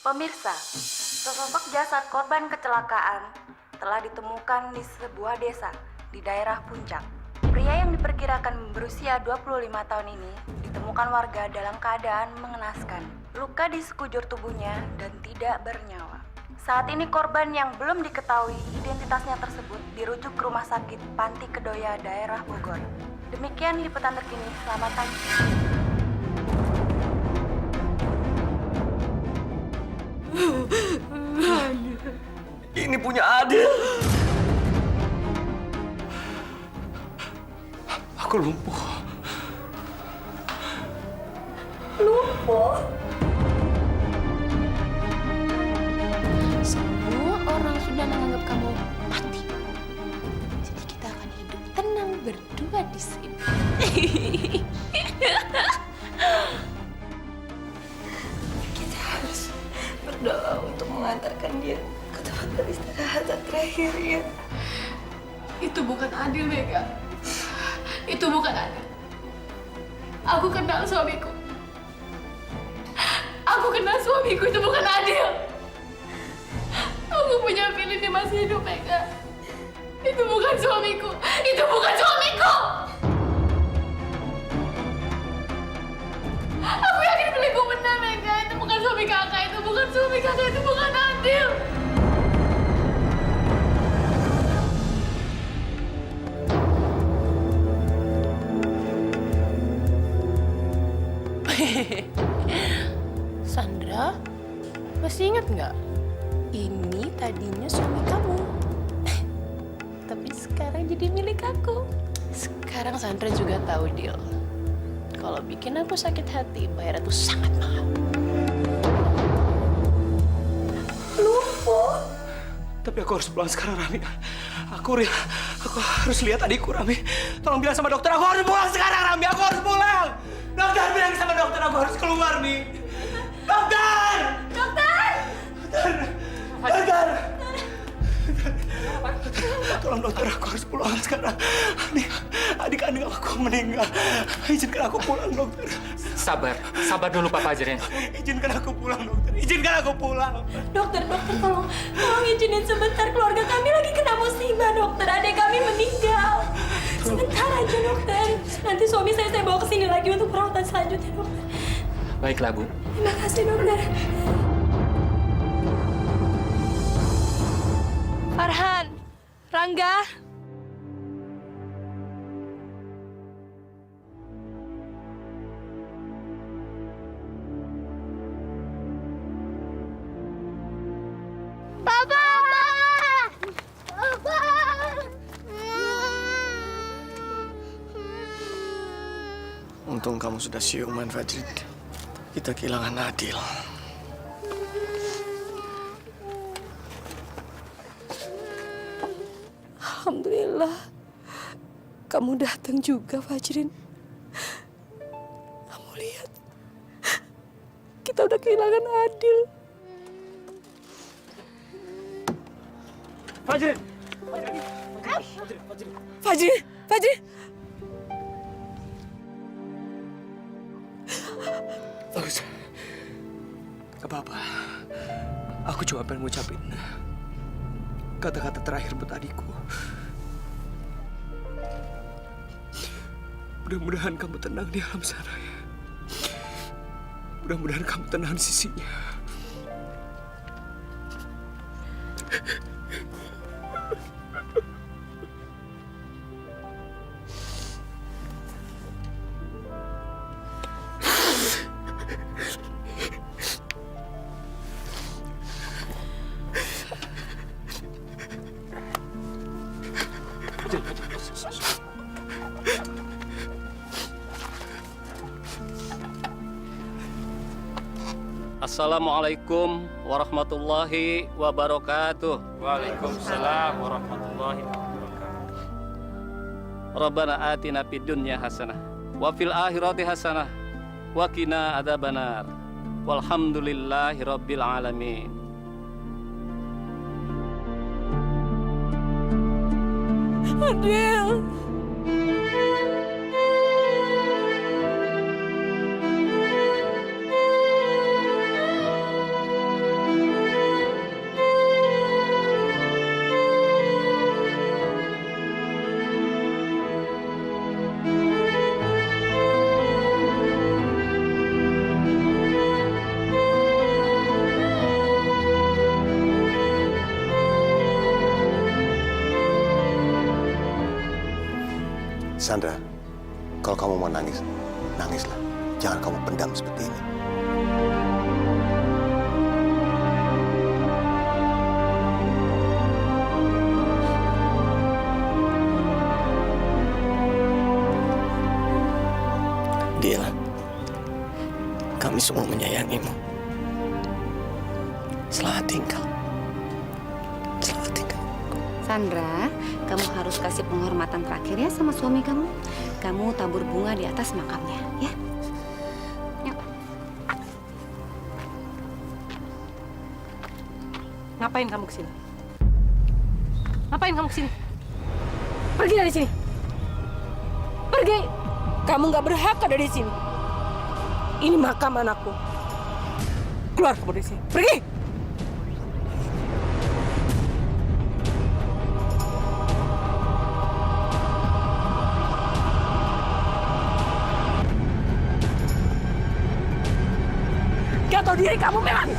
Pemirsa, sesosok jasad korban kecelakaan telah ditemukan di sebuah desa di daerah Puncak. Pria yang diperkirakan berusia 25 tahun ini ditemukan warga dalam keadaan mengenaskan. Luka di sekujur tubuhnya dan tidak bernyawa. Saat ini korban yang belum diketahui identitasnya tersebut dirujuk ke Rumah Sakit Panti Kedoya daerah Bogor. Demikian liputan terkini, selamat pagi. Ini punya Adil. Aku lumpuh. Lumpuh? Semua orang sudah menganggap kamu mati. Jadi kita akan hidup tenang berdua di sini. Kita harus berdoa untuk mengantarkan dia ke tempat peristirahatan terakhir ya. Itu bukan adil, Mega. Itu bukan adil. Aku kenal suamiku. Aku kenal suamiku, itu bukan adil. Aku punya feeling dia masih hidup, Mega. Itu bukan suamiku. Itu bukan suamiku. Aku yakin feelingku benar, Mega. Itu bukan suami kakak. Itu bukan suami kakak. Itu bukan adil. Sandra, masih ingat nggak? Ini tadinya suami kamu. Tapi sekarang jadi milik aku. Sekarang Sandra juga tahu, Dil. Kalau bikin aku sakit hati, bayarnya tuh sangat mahal. Lumpuh? Tapi aku harus pulang sekarang, Rami. Aku harus lihat adikku, Rami. Tolong bilang sama dokter, aku harus pulang sekarang, Rami. Aku harus pulang. Dokter, bilang sama dokter, aku harus keluar nih. Dokter! Dokter! Dokter! Tolong dokter, aku harus pulang sekarang. Adik-adik aku meninggal. Izinkan aku pulang, dokter. Sabar dulu Pak Fajrin. Izinkan aku pulang, dokter. Izinkan aku pulang. Dokter, tolong izinin sebentar. Keluarga kami lagi kena musibah, dokter. Adik kami meninggal. Sebentar aja, dokter. Nanti suami saya bawa ke sini lagi untuk perawatan selanjutnya, dokter. Baiklah, Bu. Terima kasih, dokter. Farhan, Rangga. Untung kamu sudah siuman, Fajrin. Kita kehilangan Adil. Alhamdulillah. Kamu datang juga, Fajrin. Kamu lihat. Kita udah kehilangan Adil. Fajrin! Fajrin! Bagus. Gak apa-apa. Aku cuma pengen ngucapin kata-kata terakhir buat adikku. Mudah-mudahan kamu tenang di alam sana ya. Mudah-mudahan kamu tenang di sisinya. Assalamualaikum warahmatullahi wabarakatuh. Waalaikumsalam warahmatullahi wabarakatuh. Rabbana atina fid dunya hasanah wa fil akhirati hasanah wa qina adzabannar. Walhamdulillahi rabbil alamin. Adil. Sandra, kalau kamu mau nangis, nangislah. Jangan kamu pendam seperti ini. Dil, kami semua menyayangimu. Selamat tinggal. Selamat tinggal. Sandra, kamu harus kasih penghormatan terakhir ya sama suami kamu. Kamu tabur bunga di atas makamnya, ya. Yuk. Ngapain kamu kesini? Ngapain kamu kesini? Pergi dari sini. Pergi. Kamu nggak berhak ada di sini. Ini makam anakku. Keluar kamu dari sini. Pergi. Gak tahu diri kamu memang.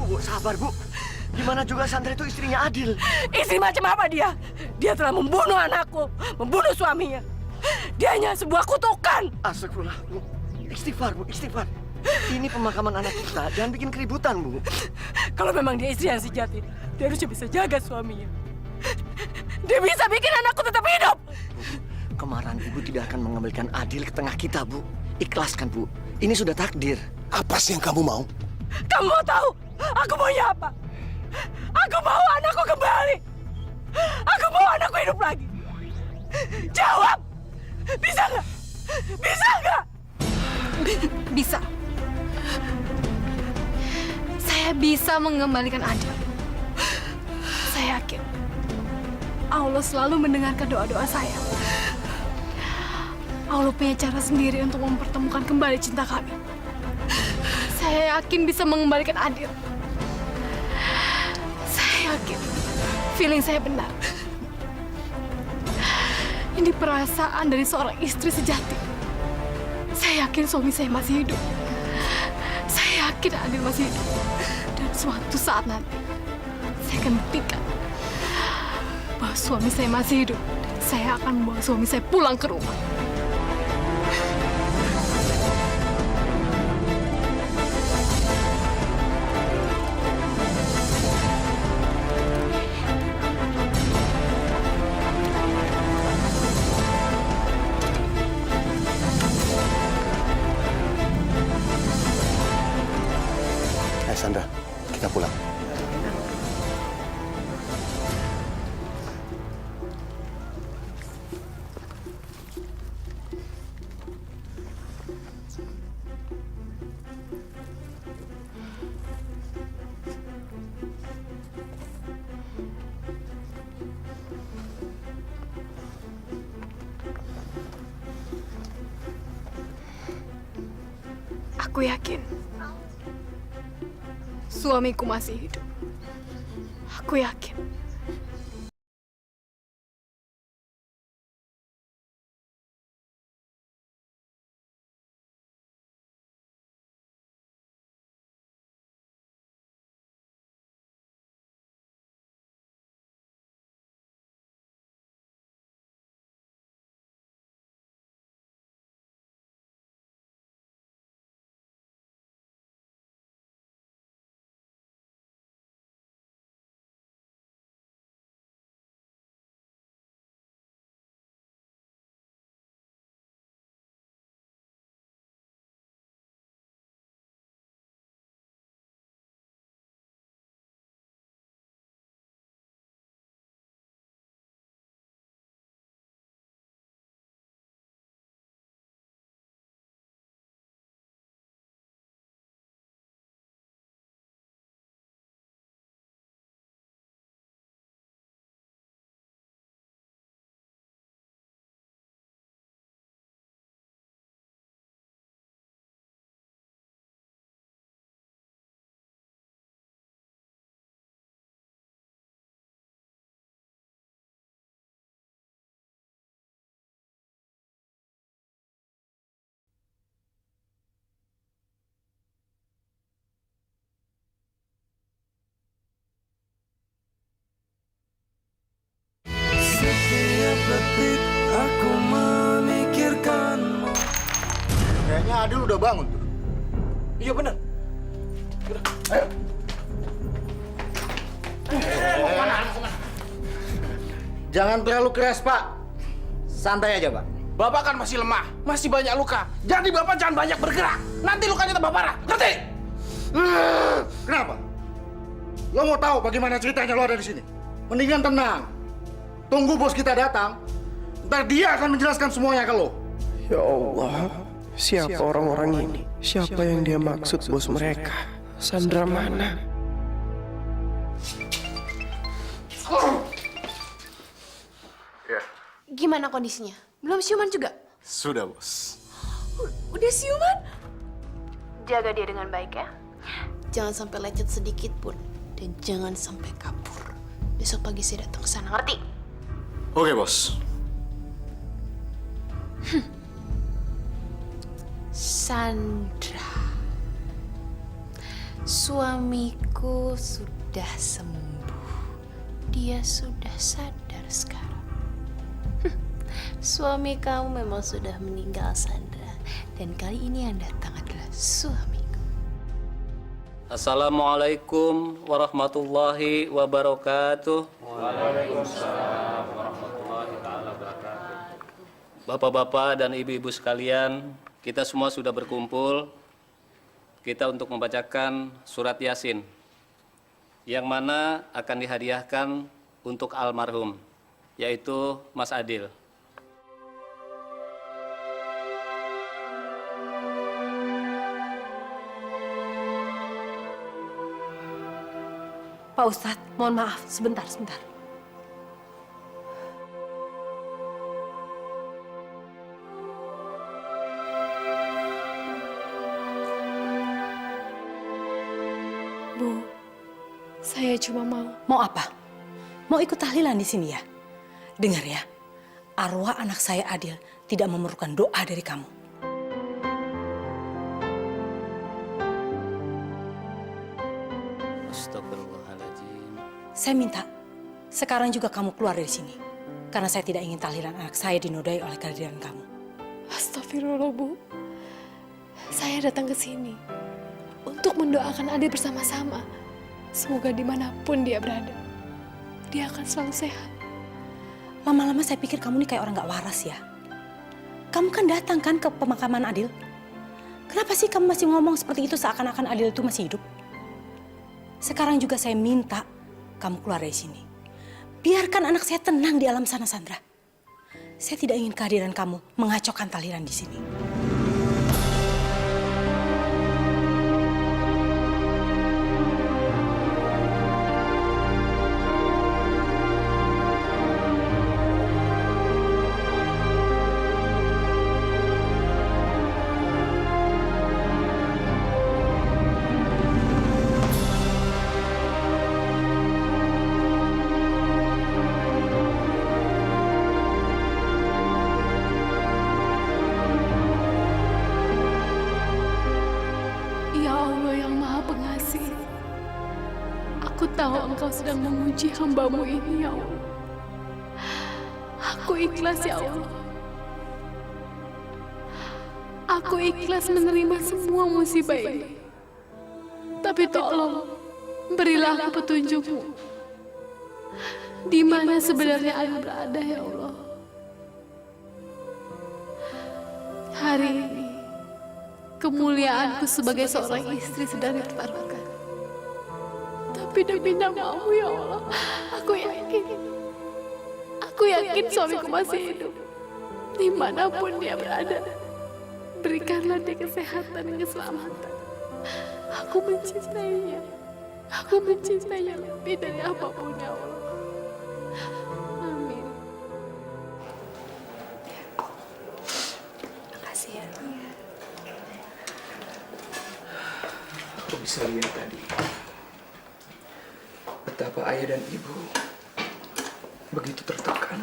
Bu, sabar, Bu. Gimana juga Sandra itu istrinya Adil. Istri macam apa dia? Dia telah membunuh anakku, membunuh suaminya. Dia hanya sebuah kutukan. Astagfirullah, Bu. Istighfar, Bu, istighfar. Ini pemakaman anak kita. Jangan bikin keributan, Bu. Kalau memang dia istri yang sejati, dia harusnya bisa jaga suaminya. Dia bisa bikin anakku tetap hidup. Kemarahan Ibu tidak akan mengembalikan Adil ke tengah kita, Bu. Ikhlaskan, Bu. Ini sudah takdir. Apa sih yang kamu mau? Kamu mau tahu? Aku maunya apa? Aku mau anakku kembali. Aku mau anakku hidup lagi. Jawab. Bisa nggak? Bisa nggak? Bisa. Saya bisa mengembalikan Adil. Saya yakin Allah selalu mendengarkan doa-doa saya. Allah punya cara sendiri untuk mempertemukan kembali cinta kami. Saya yakin bisa mengembalikan Adil. Saya yakin feeling saya benar. Ini perasaan dari seorang istri sejati. Saya yakin suami saya masih hidup. Saya yakin Adil masih hidup. Dan suatu saat nanti, saya akan buktikan bahwa suami saya masih hidup. Dan saya akan membawa suami saya pulang ke rumah. Sandra, kita pulang. Aku yakin suamiku masih hidup. Aku yakin. detik aku memikirkanmu. Kayaknya Adil udah bangun tuh. Iya benar. Ayo. Jangan terlalu keras, Pak. Santai aja, Pak. Bapak kan masih lemah, masih banyak luka. Jadi Bapak jangan banyak bergerak. Nanti lukanya tambah parah. Ngerti? Kenapa? Lo mau tahu bagaimana ceritanya lo ada di sini? Mendingan tenang. Tunggu bos kita datang. Ntar dia akan menjelaskan semuanya ke lo. Ya Allah, siapa orang-orang ini? Siapa yang dia maksud bos mereka? Sandra mana? Gimana kondisinya? Belum siuman juga? Sudah, bos. Udah siuman? Jaga dia dengan baik ya. Jangan sampai lecet sedikit pun. Dan jangan sampai kabur. Besok pagi saya datang ke sana, ngerti? Oke, bos. Sandra. Suamiku sudah sembuh. Dia sudah sadar sekarang. Suami kamu memang sudah meninggal, Sandra. Dan kali ini yang datang adalah suamiku. Assalamualaikum warahmatullahi wabarakatuh. Waalaikumsalam warahmatullahi wabarakatuh. Bapak-bapak dan ibu-ibu sekalian, kita semua sudah berkumpul. Kita untuk membacakan surat Yasin yang mana akan dihadiahkan untuk almarhum, yaitu Mas Adil. Pak Ustadz, mohon maaf, sebentar. Bu, saya cuma mau. Mau apa? Mau ikut tahlilan di sini ya? Dengar ya, arwah anak saya Adil tidak memerlukan doa dari kamu. Astagfirullahaladzim. Saya minta, sekarang juga kamu keluar dari sini. Karena saya tidak ingin tahlilan anak saya dinodai oleh kehadiran kamu. Astagfirullah, Bu. Saya datang ke sini untuk mendoakan Adil bersama-sama. Semoga dimanapun dia berada, dia akan selalu sehat. Lama-lama saya pikir kamu nih kayak orang gak waras ya. Kamu kan datang kan ke pemakaman Adil. Kenapa sih kamu masih ngomong seperti itu seakan-akan Adil itu masih hidup? Sekarang juga saya minta kamu keluar dari sini. Biarkan anak saya tenang di alam sana, Sandra. Saya tidak ingin kehadiran kamu mengacaukan tahlilan di sini. Ya Allah yang Maha Pengasih, aku tahu Engkau sedang menguji hamba-Mu ini, ya Allah. Aku ikhlas, ya Allah. Aku ikhlas menerima semua musibah ini. Tapi tolong, berilah aku petunjuk-Mu. Di mana sebenarnya Adil berada, ya Allah. Hari ini, kemuliaanku sebagai seorang istri sedang dipertaruhkan. Tapi demi nama-Mu, ya Allah, aku yakin suamiku masih hidup. Dimanapun dia berada, berikanlah dia kesehatan dan keselamatan. Aku mencintainya. Aku mencintainya lebih dari apapun, ya Allah. Amin. Makasih ya. Aku bisa lihat tadi betapa ayah dan ibu begitu tertekan.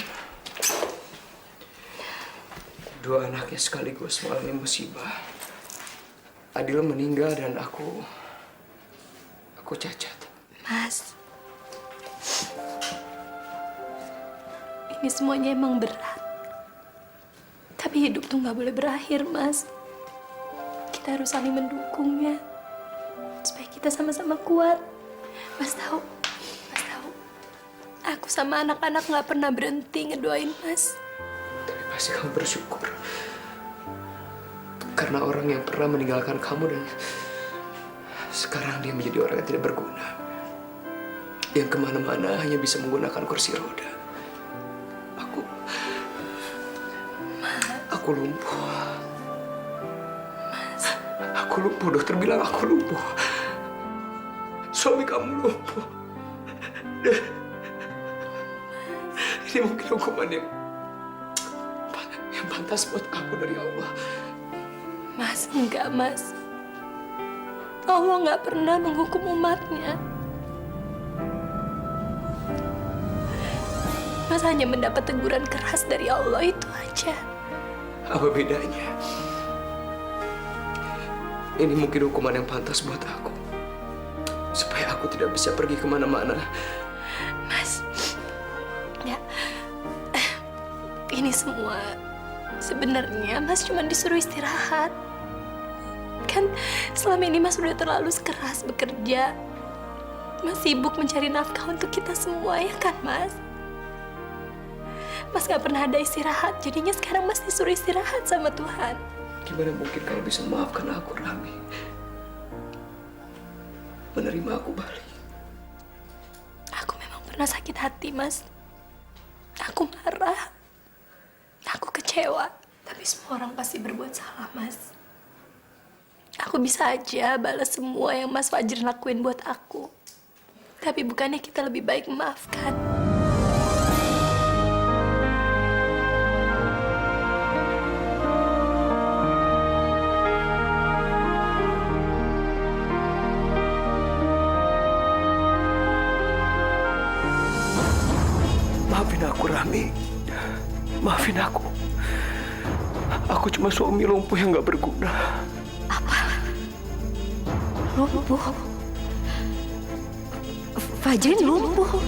Dua anaknya sekaligus mengalami musibah. Adil meninggal dan aku cacat. Mas, Ini semuanya emang berat. Tapi hidup tuh nggak boleh berakhir, Mas. Kita harus saling mendukungnya. Supaya kita sama-sama kuat. Mas tahu, aku sama anak-anak nggak pernah berhenti ngedoain Mas. Tapi pasti kamu bersyukur. Karena orang yang pernah meninggalkan kamu dan sekarang dia menjadi orang yang tidak berguna. Yang kemana-mana hanya bisa menggunakan kursi roda. Aku lumpuh. Aku lumpuh, dokter bilang aku lumpuh. Suami kamu lumpuh. Ini mungkin hukuman yang pantas buat aku dari Allah. Mas, enggak, Mas. Allah nggak pernah menghukum umatnya. Mas hanya mendapat teguran keras dari Allah, itu aja. Apa bedanya? Ini mungkin hukuman yang pantas buat aku. Supaya aku tidak bisa pergi kemana-mana. Mas, ya, ini semua sebenarnya Mas cuma disuruh istirahat. Kan selama ini Mas udah terlalu keras bekerja. Mas sibuk mencari nafkah untuk kita semua, ya kan, Mas? Mas gak pernah ada istirahat, jadinya sekarang Mas disuruh istirahat sama Tuhan. Gimana mungkin kamu bisa memaafkan aku, Rami? Menerima aku balik. Aku memang pernah sakit hati, Mas. Aku marah. Aku kecewa. Tapi semua orang pasti berbuat salah, Mas. Aku bisa aja balas semua yang Mas Fajr lakuin buat aku. Tapi bukannya kita lebih baik memaafkan? Maafin aku, Rami. Maafin aku. Aku cuma suami lumpuh yang gak berguna. Lumpuh? Fajrin lumpuh?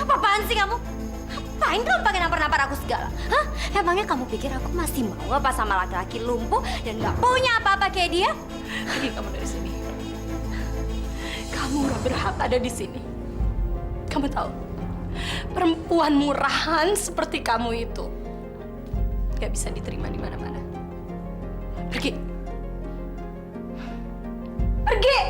Apaan sih kamu? Ngapain kamu pakai nampar-nampar aku segala? Hah? Emangnya kamu pikir aku masih mau apa sama laki-laki lumpuh dan gak punya apa-apa kayak dia? Pergi kamu dari sini. Kamu gak berhak ada di sini. Kamu tahu, perempuan murahan seperti kamu itu gak bisa diterima di mana-mana. Pergi. Pergi!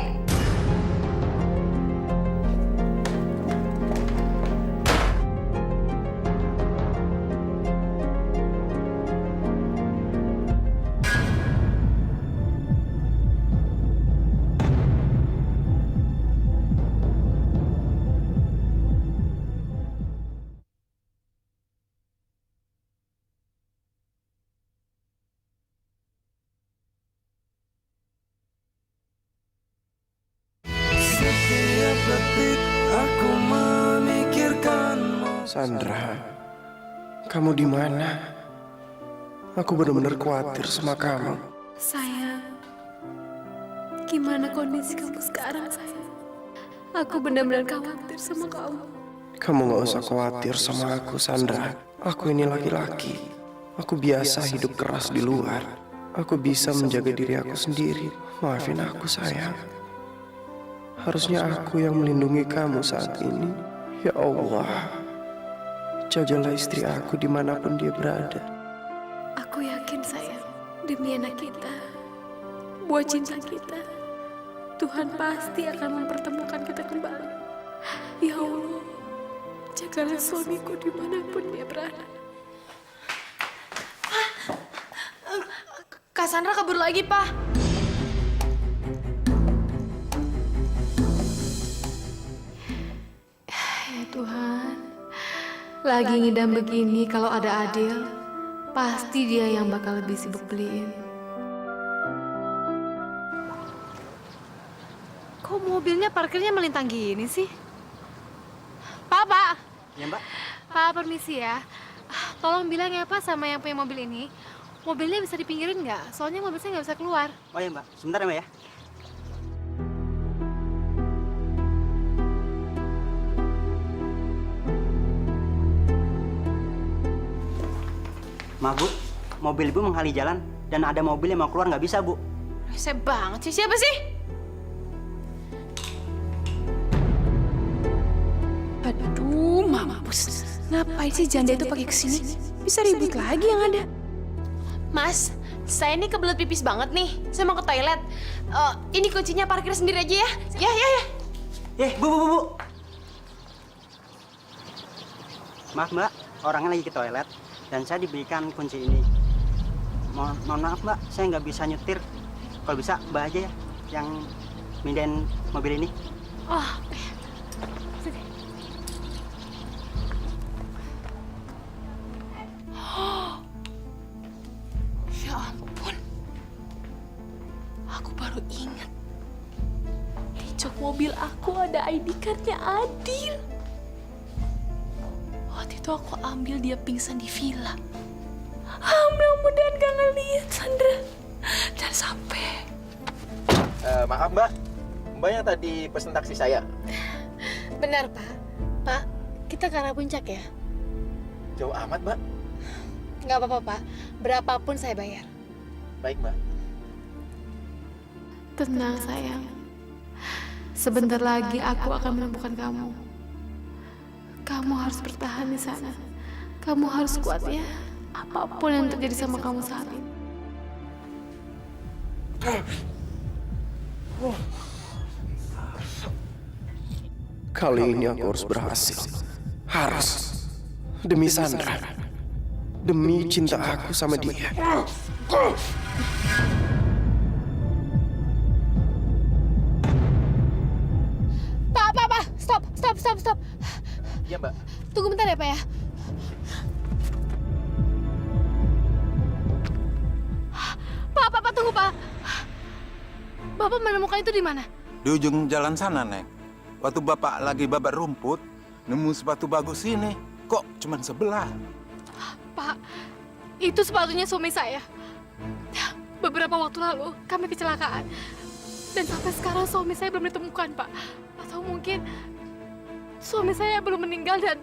Sandra, kamu di mana? Aku benar-benar khawatir sama kamu. Sayang, gimana kondisi kamu sekarang, sayang? Aku benar-benar khawatir sama kamu. Kamu gak usah khawatir sama aku, Sandra. Aku ini laki-laki. Aku biasa hidup keras di luar. Aku bisa menjaga diri aku sendiri. Maafin aku, sayang. Harusnya aku yang melindungi kamu saat ini. Ya Allah, jagalah istri aku dimanapun dia berada. Aku yakin, sayang, demi anak kita, buat cinta kita, Tuhan pasti akan mempertemukan kita kembali. Ya Allah, jagalah suamiku dimanapun dia berada. Kak Sandra kabur lagi, Pak. Ya Tuhan, lagi ngidam begini kalau ada Adil, pasti dia yang bakal lebih sibuk beliin. Kok mobilnya parkirnya melintang gini sih? Pak. Ya, Mbak. Pak, permisi ya. Tolong bilang ya Pak sama yang punya mobil ini, mobilnya bisa dipinggirin nggak? Soalnya mobil saya nggak bisa keluar. Oh ya, Mbak. Sebentar ya, Mbak ya. Maaf, Bu. Mobil Ibu menghali jalan dan ada mobil yang mau keluar nggak bisa, Bu. Rese banget sih. Siapa sih? Aduh, mampus. Ngapain sih janda itu pakai kesini? Bisa ribut lagi yang ada. Mas, saya ini kebelet pipis banget nih. Saya mau ke toilet. Ini kuncinya parkir sendiri aja ya. Ya. Bu. Maaf, Mbak. Orangnya lagi ke toilet dan saya diberikan kunci ini. Mohon maaf, Mbak. Saya nggak bisa nyetir. Kalau bisa, Mbak aja ya yang mindahin mobil ini. Oh, Ya ampun. Aku baru ingat. Di jok mobil aku ada ID card-nya Adil. Waktu itu aku ambil dia pingsan di villa. Mudah-mudahan gak ngeliat, Sandra. Jangan sampai. Maaf Mbak, Mbaknya tadi pesen taksi saya. benar Pak. Pak, kita ke arah puncak ya? Jauh amat Mbak. Nggak apa-apa Pak, berapapun saya bayar. Baik Mbak. Tenang sayang. Sebentar lagi aku akan menemukan kamu. Kamu harus bertahan di sana. Kamu harus kuat ya. Apapun yang terjadi sama kamu saat ini. Kali ini aku harus berhasil. Harus. Demi Sandra. Demi cinta aku sama dia. Pak, stop. Iya Mbak. Tunggu bentar ya Pak ya. Pak, tunggu Pak. Bapak menemukan itu di mana? Di ujung jalan sana, Neng. Waktu Bapak lagi babat rumput, nemu sepatu bagus ini. Kok cuman sebelah? Pak, itu sepatunya suami saya. Beberapa waktu lalu kami kecelakaan. Dan sampai sekarang suami saya belum ditemukan, Pak. Atau mungkin suami saya belum meninggal dan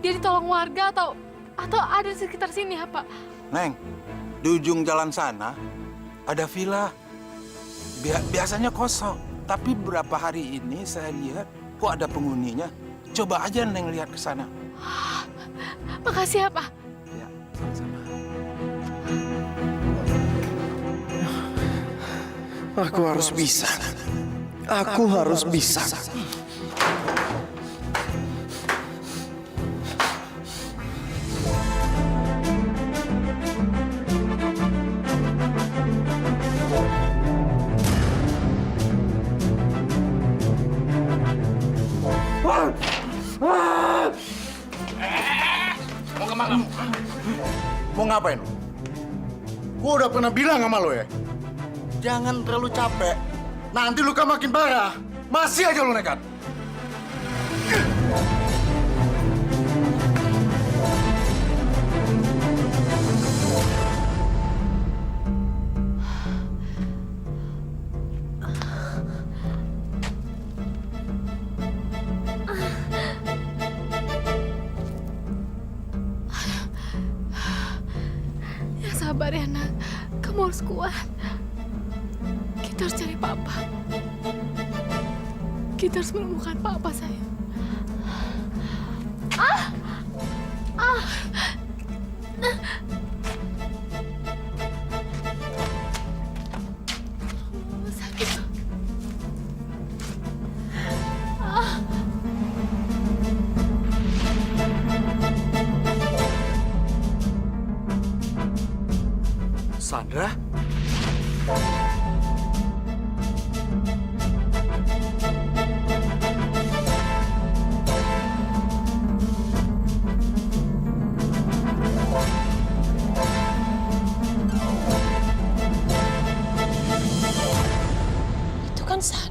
dia ditolong warga atau ada di sekitar sini ya, Pak. Neng, di ujung jalan sana ada villa. Biasanya kosong, tapi beberapa hari ini saya lihat kok ada penghuninya. Coba aja Neng lihat ke sana. Makasih ya, Pak. Ya, sama-sama. Aku harus bisa. Aku harus bisa. Mau kemana? Mau ngapain? Gua udah pernah bilang sama lo ya. Jangan terlalu capek. Nanti luka makin parah. Masih aja lo nekat. Ya sabar ya, Nak. Kamu harus kuat. Kita harus cari Papa. Kita harus menemukan Papa, sayang. Sakit. Sandra?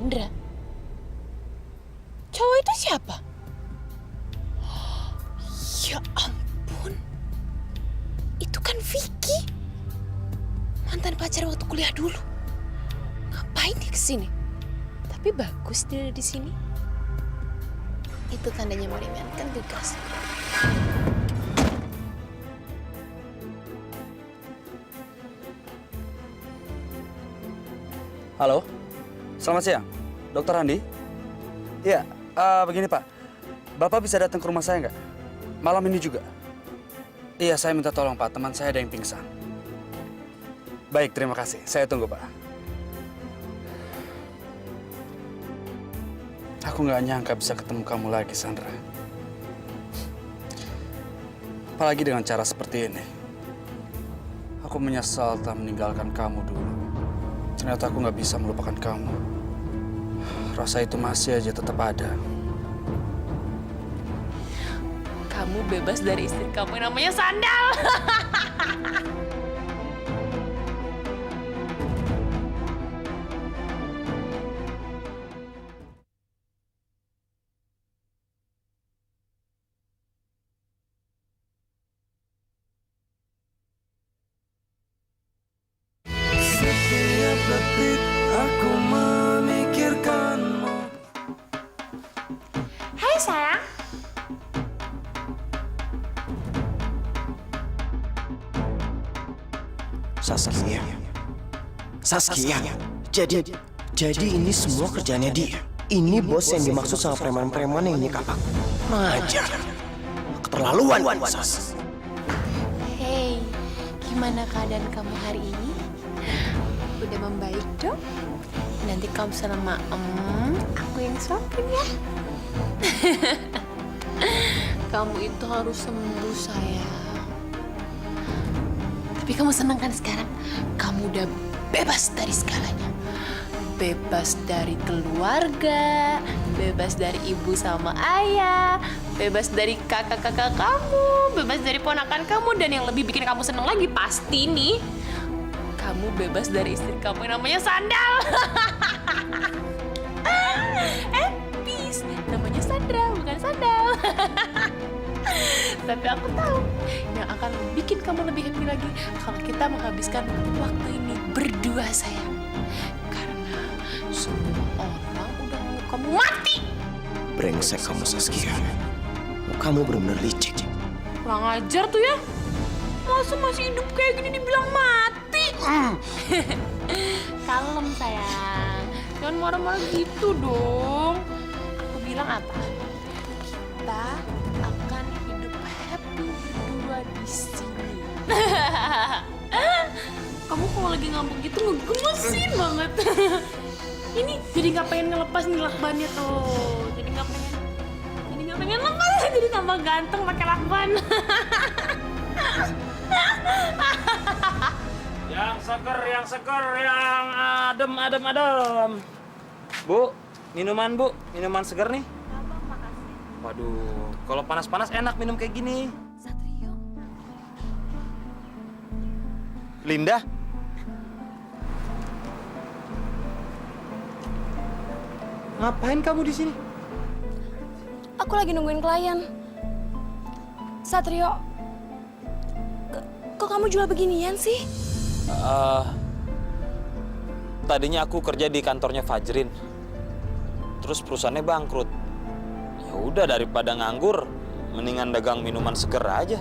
Sandra. Cowok itu siapa? Ya ampun. Itu kan Vicky. Mantan pacar waktu kuliah dulu. Ngapain dia kesini? Tapi bagus dia ada di sini. Itu tandanya meringankan tugas. Halo, selamat siang, Dokter Andi. Iya, begini Pak, Bapak bisa datang ke rumah saya nggak? Malam ini juga. Iya, saya minta tolong Pak, teman saya ada yang pingsan. Baik, terima kasih. Saya tunggu Pak. Aku nggak nyangka bisa ketemu kamu lagi, Sandra. Apalagi dengan cara seperti ini. Aku menyesal telah meninggalkan kamu dulu. Ternyata aku nggak bisa melupakan kamu. Rasa itu masih aja tetap ada. Kamu bebas dari istri kamu yang namanya Sandal. Setiap detik aku memikirkanmu. Hai sayang. Saskia. Jadi ini semua kerjaannya dia. Ini bos yang dimaksud sama preman-preman yang nyekap aku. Ngajar. Keterlaluan, Sas. Hey, gimana keadaan kamu hari ini? Udah membaik dong? Nanti kamu sama aku yang suapin ya. Kamu itu harus sembuh sayang. Tapi kamu senang kan sekarang? Kamu udah bebas dari segalanya. Bebas dari keluarga, bebas dari ibu sama ayah, bebas dari kakak-kakak kamu, bebas dari ponakan kamu, dan yang lebih bikin kamu seneng lagi pasti nih, kamu bebas dari istri kamu yang namanya Sandal. Peace, namanya Sandra, bukan Sandal. Tapi aku tahu yang akan bikin kamu lebih happy lagi kalau kita menghabiskan waktu ini berdua sayang. Karena semua orang udah mau kamu mati. Brengsek kamu, Saskia. Kamu benar-benar licik. Kurang ajar tuh ya. Masa masih hidup kayak gini dibilang mati? Kalem sayang. Jangan marah-marah gitu dong. Aku bilang apa? Kita akan hidup happy berdua di sini. Kamu kalau lagi ngambek gitu ngegemesin banget. Ini jadi nggak pengen ngelepas nih lakbannya tuh. Jadi nggak pengen lepas. Jadi tambah ganteng pakai lakban. Yang seger, yang adem. Bu, minuman seger nih. Waduh, kalau panas-panas enak minum kayak gini. Satrio. Linda? Ngapain kamu di sini? Aku lagi nungguin klien. Satrio, kok kamu jual beginian sih? Tadinya aku kerja di kantornya Fajrin. Terus perusahaannya bangkrut. Ya udah daripada nganggur, mendingan dagang minuman seger aja.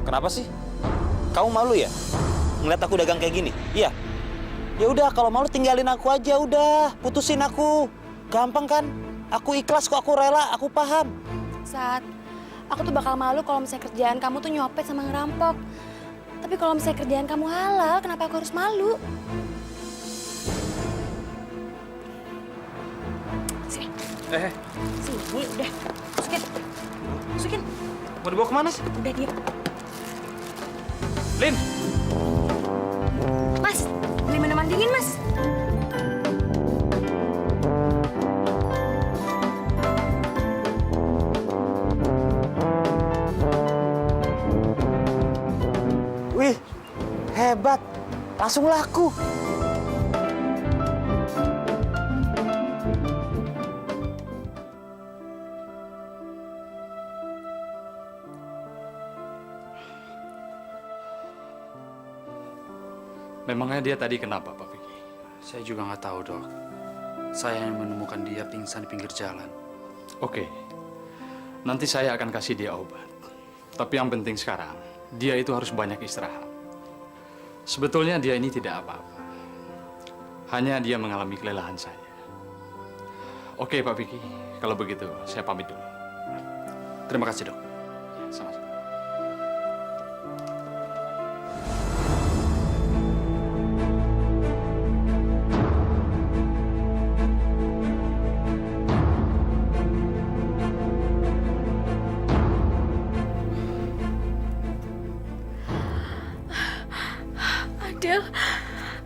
Kenapa sih? Kamu malu ya? Ngeliat aku dagang kayak gini? Iya. Ya udah kalau malu tinggalin aku aja udah, putusin aku. Gampang kan? Aku ikhlas kok, aku rela, aku paham. Sat, aku tuh bakal malu kalau misalnya kerjaan kamu tuh nyopet sama ngerampok. Tapi kalau misalnya kerjaan kamu halal, kenapa aku harus malu? Sini. Sini, udah. Masukin. Mau dibawa kemana sih? Udah, diam. Lin! Mas, beli minuman dingin, Mas. Wih, hebat. Langsung laku. Memangnya dia tadi kenapa, Pak Vicky? Saya juga nggak tahu, Dok. Saya yang menemukan dia pingsan di pinggir jalan. Oke, nanti saya akan kasih dia obat. Tapi yang penting sekarang, dia itu harus banyak istirahat. Sebetulnya dia ini tidak apa-apa. Hanya dia mengalami kelelahan saja. Oke, Pak Vicky. Kalau begitu, saya pamit dulu. Terima kasih, Dok. Sama-sama.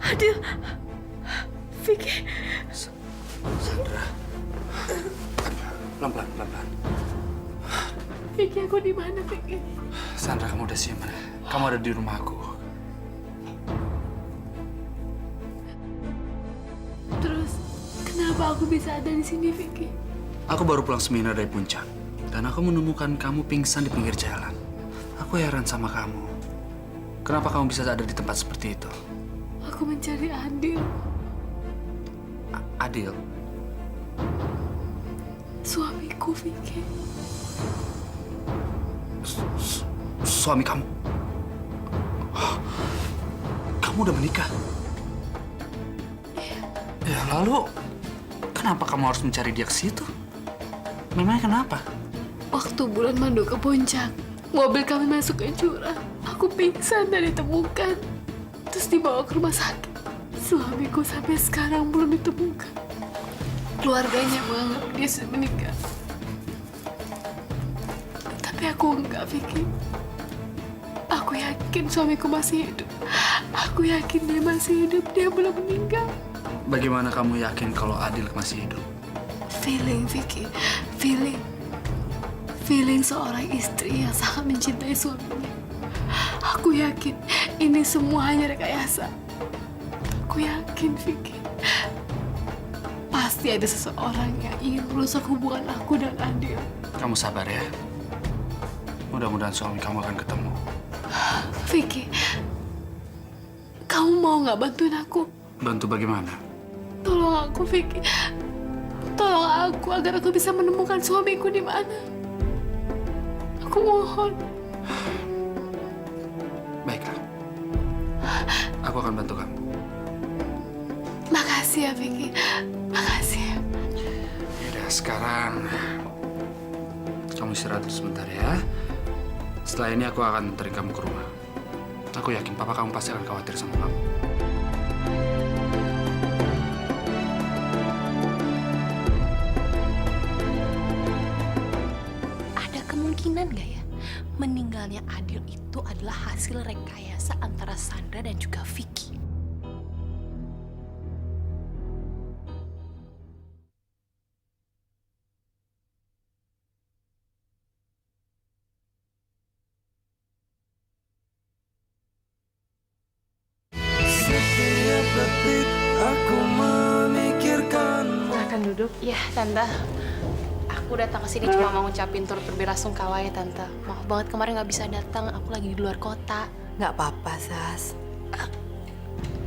Adil, Vicky. Sandra. Pelan-pelan, pelan-pelan. Vicky, aku di mana, Vicky? Sandra, kamu udah siap, mana? Kamu ada di rumah aku. Terus, kenapa aku bisa ada di sini, Vicky? Aku baru pulang seminar dari puncak. Dan aku menemukan kamu pingsan di pinggir jalan. Aku heran sama kamu. Kenapa kamu bisa ada di tempat seperti itu? Aku mencari Adil. Adil? Suamiku, Vicky. Suami kamu? Kamu udah menikah? Ya, lalu kenapa kamu harus mencari dia ke situ? Memangnya kenapa? Waktu bulan madu ke puncak, mobil kami masuk ke jurang. Aku pingsan dan ditemukan. Terus dibawa ke rumah sakit. Suamiku sampai sekarang belum ditemukan. Keluarganya menganggap dia sudah meninggal. Tapi aku enggak, Vicky. Aku yakin suamiku masih hidup. Aku yakin dia masih hidup. Dia belum meninggal. Bagaimana kamu yakin kalau Adil masih hidup? Feeling, Vicky. Feeling. Feeling seorang istri yang sangat mencintai suaminya. Aku yakin ini semua hanya rekayasa. Aku yakin, Vicky. Pasti ada seseorang yang ingin merusak hubungan aku dan Adil. Kamu sabar ya. Mudah-mudahan suami kamu akan ketemu. Vicky, kamu mau nggak bantuin aku? Bantu bagaimana? Tolong aku, Vicky. Tolong aku agar aku bisa menemukan suamiku di mana. Aku mohon. Baiklah. Aku akan bantu kamu. Makasih ya, Vicky. Makasih ya. Yaudah, sekarang kamu istirahat dulu sebentar ya. Setelah ini aku akan anterin kamu ke rumah. Aku yakin papa kamu pasti akan khawatir sama kamu. Ada kemungkinan nggak ya meninggalnya Adil itu adalah hasil rekayasa antara Sandra dan juga Vicky? Setiap detik aku memikirkan. Silahkan duduk. Ya, Tante. Aku datang ke sini cuma mau ngucapin turut berbelasungkawa ya, Tante. Maaf banget kemarin nggak bisa datang. Aku lagi di luar kota. Nggak apa-apa, Sas.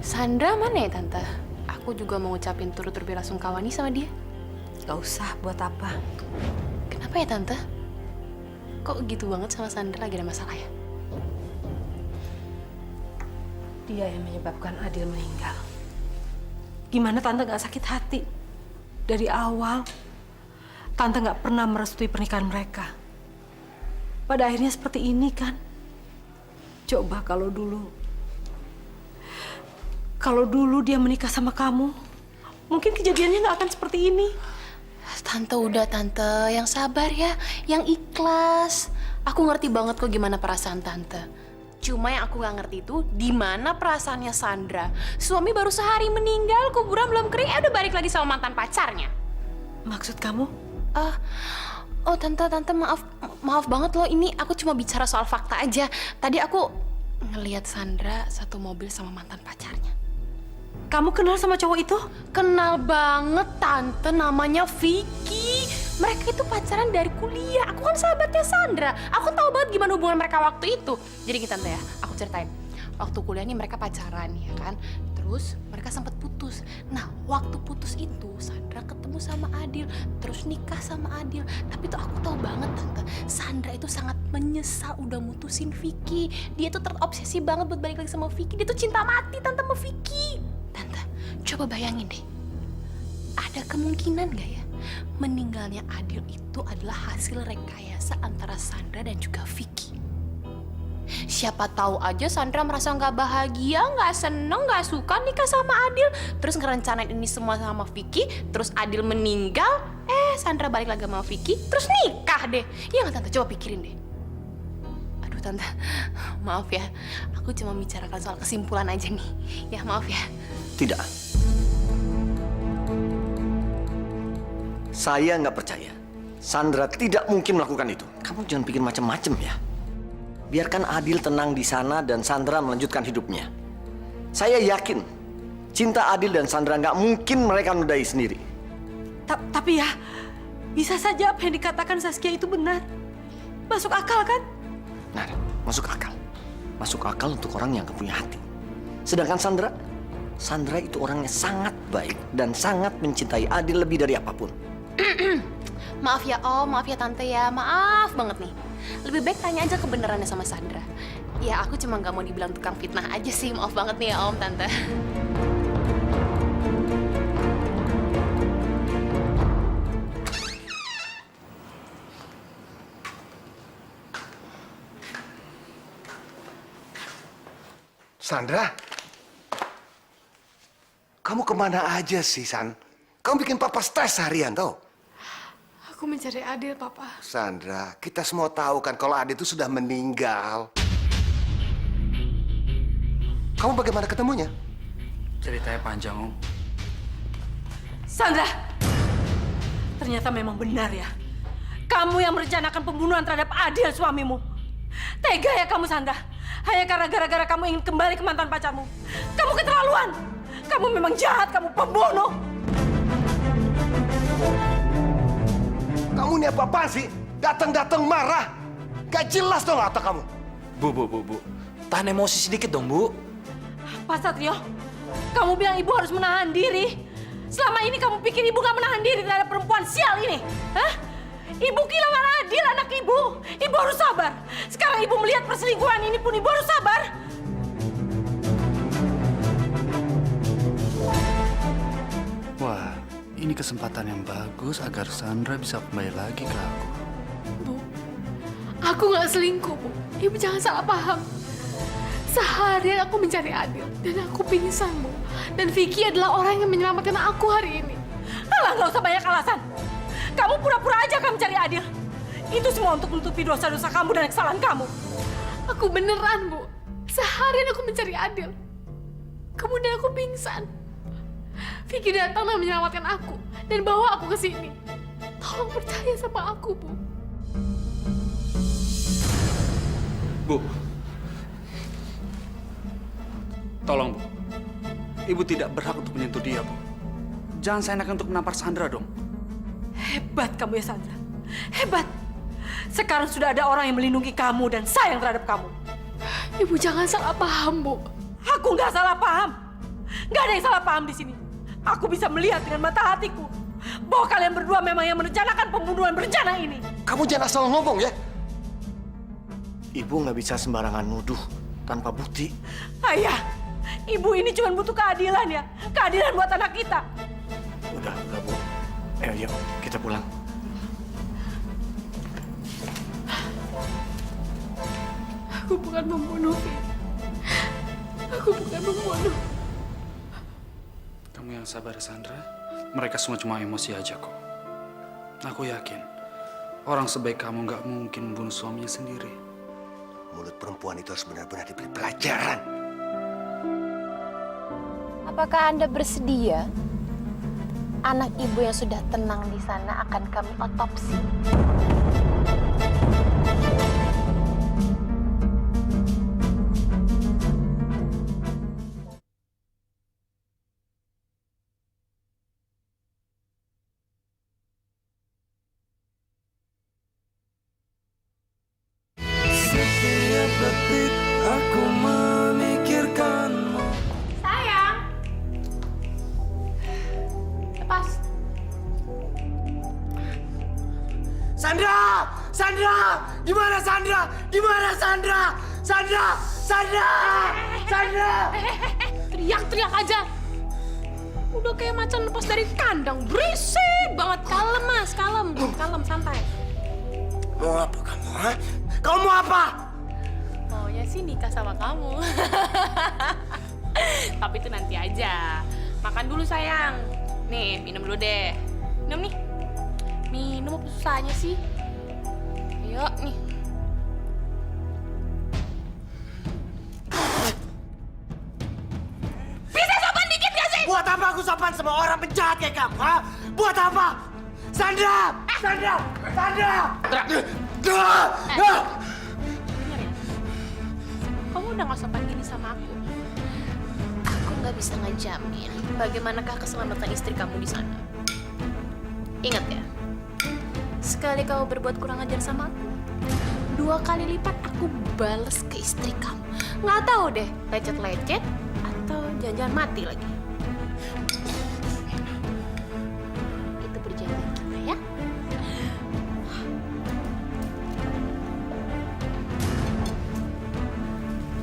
Sandra mana ya, Tante? Aku juga mau ngucapin turut berbelasungkawa nih sama dia. Nggak usah, buat apa? Kenapa ya, Tante? Kok gitu banget sama Sandra, lagi ada masalah ya? Dia yang menyebabkan Adil meninggal. Gimana Tante nggak sakit hati? Dari awal, Tante nggak pernah merestui pernikahan mereka. Pada akhirnya seperti ini kan? Coba kalau dulu dia menikah sama kamu, mungkin kejadiannya nggak akan seperti ini. Tante udah, Tante. Yang sabar ya, yang ikhlas. Aku ngerti banget kok gimana perasaan Tante. Cuma yang aku nggak ngerti itu di mana perasaannya Sandra. Suami baru sehari meninggal, kuburan belum kering, udah balik lagi sama mantan pacarnya. Maksud kamu? Oh Tante, maaf banget loh. Ini aku cuma bicara soal fakta aja. Tadi aku ngelihat Sandra satu mobil sama mantan pacarnya. Kamu kenal sama cowok itu? Kenal banget, Tante. Namanya Vicky. Mereka itu pacaran dari kuliah. Aku kan sahabatnya Sandra. Aku tahu banget gimana hubungan mereka waktu itu. Jadi gini, Tante ya, aku ceritain. waktu kuliah nih mereka pacaran ya kan. Terus mereka sempat putus. Nah, waktu putus itu Sandra ketemu sama Adil, terus nikah sama Adil. Tapi tuh aku tahu banget tante, Sandra itu sangat menyesal udah mutusin Vicky. Dia tuh terobsesi banget buat balik lagi sama Vicky. Dia tuh cinta mati tante sama Vicky. Tante, coba bayangin deh. Ada kemungkinan gak ya meninggalnya Adil itu adalah hasil rekayasa antara Sandra dan juga Vicky? Siapa tahu aja Sandra merasa nggak bahagia, nggak seneng, nggak suka nikah sama Adil, terus ngerencanain ini semua sama Vicky, terus Adil meninggal, Sandra balik lagi sama Vicky, terus nikah deh. Iya nggak tante? Coba pikirin deh. Aduh tante, maaf ya, aku cuma bicarakan soal kesimpulan aja nih. Ya maaf ya. Tidak. Saya nggak percaya. Sandra tidak mungkin melakukan itu. Kamu jangan pikir macam-macam ya. Biarkan Adil tenang di sana dan Sandra melanjutkan hidupnya. Saya yakin cinta Adil dan Sandra nggak mungkin mereka nodai sendiri. Tapi ya, bisa saja apa yang dikatakan Saskia itu benar. Masuk akal kan? Nah, masuk akal. Masuk akal untuk orang yang punya hati. Sedangkan Sandra itu orangnya sangat baik dan sangat mencintai Adil lebih dari apapun. Maaf ya Om, maaf ya Tante ya, maaf banget nih. Lebih baik tanya aja kebenarannya sama Sandra. Ya aku cuma nggak mau dibilang tukang fitnah aja sih, maaf banget nih ya Om, Tante. Sandra, kamu kemana aja sih, San? Kamu bikin papa stres harian, tau? Aku mencari Adil, Papa. Sandra, kita semua tahu kan kalau Adil itu sudah meninggal. Kamu bagaimana ketemunya? Ceritanya panjang, Om. Sandra, ternyata memang benar ya. Kamu yang merencanakan pembunuhan terhadap Adil suamimu. Tega ya kamu, Sandra. Hanya karena gara-gara kamu ingin kembali ke mantan pacarmu. Kamu keterlaluan. Kamu memang jahat, kamu pembunuh. Kamu ini apa-apaan sih? Datang-datang marah. Gak jelas dong otak kamu. Bu. Tahan emosi sedikit dong, Bu. Pak Satrio, kamu bilang ibu harus menahan diri. Selama ini kamu pikir ibu gak menahan diri terhadap perempuan sial ini? Hah? Ibu kehilangan Adil, anak ibu. Ibu harus sabar. Sekarang ibu melihat perselingkuhan ini pun ibu harus sabar. Wah, ini kesempatan yang bagus agar Sandra bisa kembali lagi ke aku. Bu, aku nggak selingkuh, Bu. Ibu jangan salah paham. Seharian aku mencari Adil dan aku pingsan, Bu. Dan Vicky adalah orang yang menyelamatkan aku hari ini. Alah, nggak usah banyak alasan. Kamu pura-pura aja kan mencari Adil. Itu semua untuk menutupi dosa-dosa kamu dan kesalahan kamu. Aku beneran, Bu. Seharian aku mencari Adil. Kemudian aku pingsan. Vicky datang dan menyelamatkan aku dan bawa aku ke sini. Tolong percaya sama aku, Bu. Bu. Tolong, Bu. Ibu tidak berhak untuk menyentuh dia, Bu. Jangan seenaknya untuk menampar Sandra dong. Hebat kamu ya, Sandra. Hebat. Sekarang sudah ada orang yang melindungi kamu dan sayang terhadap kamu. Ibu jangan salah paham, Bu. Aku nggak salah paham. Nggak ada yang salah paham di sini. Aku bisa melihat dengan mata hatiku bahwa kalian berdua memang yang merencanakan pembunuhan berencana ini. Kamu jangan asal ngomong ya. Ibu nggak bisa sembarangan nuduh tanpa bukti. Ayah, ibu ini cuma butuh keadilan ya. Keadilan buat anak kita. Udah, Bu. Yuk, kita pulang. Aku bukan pembunuh, Vi. Aku bukan pembunuh. Kamu yang sabar, Sandra. Mereka semua cuma emosi aja kok. Aku yakin orang sebaik kamu nggak mungkin membunuh suaminya sendiri. Mulut perempuan itu harus benar-benar diberi pelajaran. Apakah Anda bersedia? Anak ibu yang sudah tenang di sana akan kami otopsi. Setiap detik aku memikir Sandra! Di mana Sandra? Di mana Sandra? Sandra! Sandra! Sandra! Teriak-teriak aja. Udah kayak macan lepas dari kandang. Berisik banget. Kalem, Mas. Kalem. Kalem, santai. Mau apa kamu, ha? Kamu mau apa? Maunya sih nikah sama kamu. Tapi itu nanti aja. Makan dulu, sayang. Nih, minum dulu deh. Minum nih. Minum apa susahnya sih? Ayo, nih. Bisa sopan dikit gak sih? Buat apa aku sopan sama orang penjahat kayak kamu, ha? Buat apa? Sandra! Sandra! Sandra! Dengar ya? Kamu udah gak sopan gini sama aku. Aku nggak bisa ngejamin bagaimanakah keselamatan istri kamu di sana. Ingat ya, sekali kamu berbuat kurang ajar sama aku, 2 kali lipat aku bales ke istri kamu. Nggak tahu deh, lecet-lecet atau jangan-jangan mati lagi. Itu perjanjian kita ya.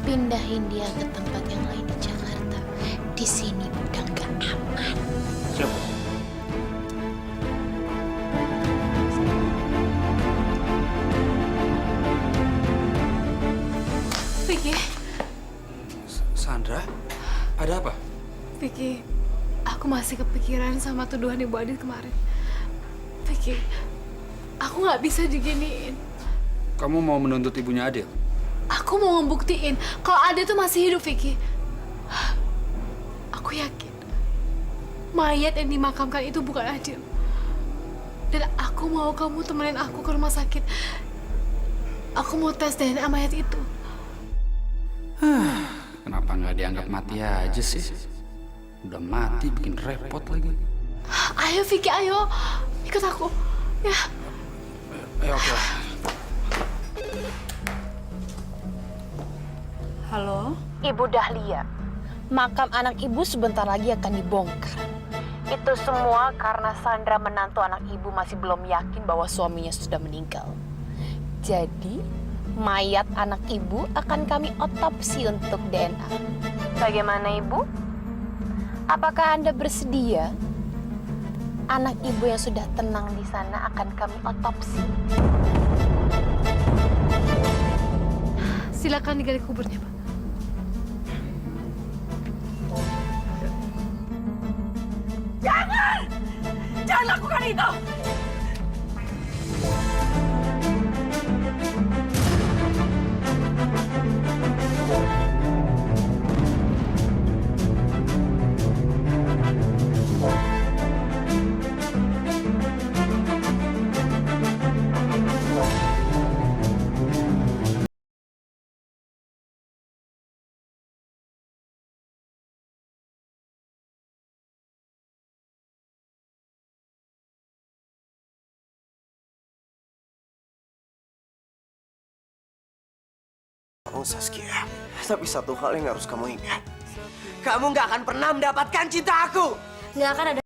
Pindahin dia ke tempat yang lain di Jakarta. Di sini udah nggak aman. Siap. Vicky, Sandra, ada apa? Vicky, aku masih kepikiran sama tuduhan Ibu Adit kemarin. Vicky, aku nggak bisa diginiin. Kamu mau menuntut ibunya Adil? Aku mau ngebuktiin kalau Adit tuh masih hidup, Vicky. Aku yakin mayat yang dimakamkan itu bukan Adil. Dan aku mau kamu temenin aku ke rumah sakit. Aku mau tes DNA mayat itu. Kenapa nggak dianggap mati aja sih? Udah mati bikin repot lagi. Ayo Vicky, ayo. Ikut aku. Ya. Ayo, oke. Halo? Ibu Dahlia, makam anak ibu sebentar lagi akan dibongkar. Itu semua karena Sandra menantu anak ibu masih belum yakin bahwa suaminya sudah meninggal. Jadi, mayat anak ibu akan kami otopsi untuk DNA. Bagaimana ibu? Apakah Anda bersedia? Anak ibu yang sudah tenang di sana akan kami otopsi. Silakan digali kuburnya, Pak. Jangan! Jangan lakukan itu! Oh Saskia, tapi satu hal yang harus kamu ingat. Kamu nggak akan pernah mendapatkan cinta aku. Nggak akan ada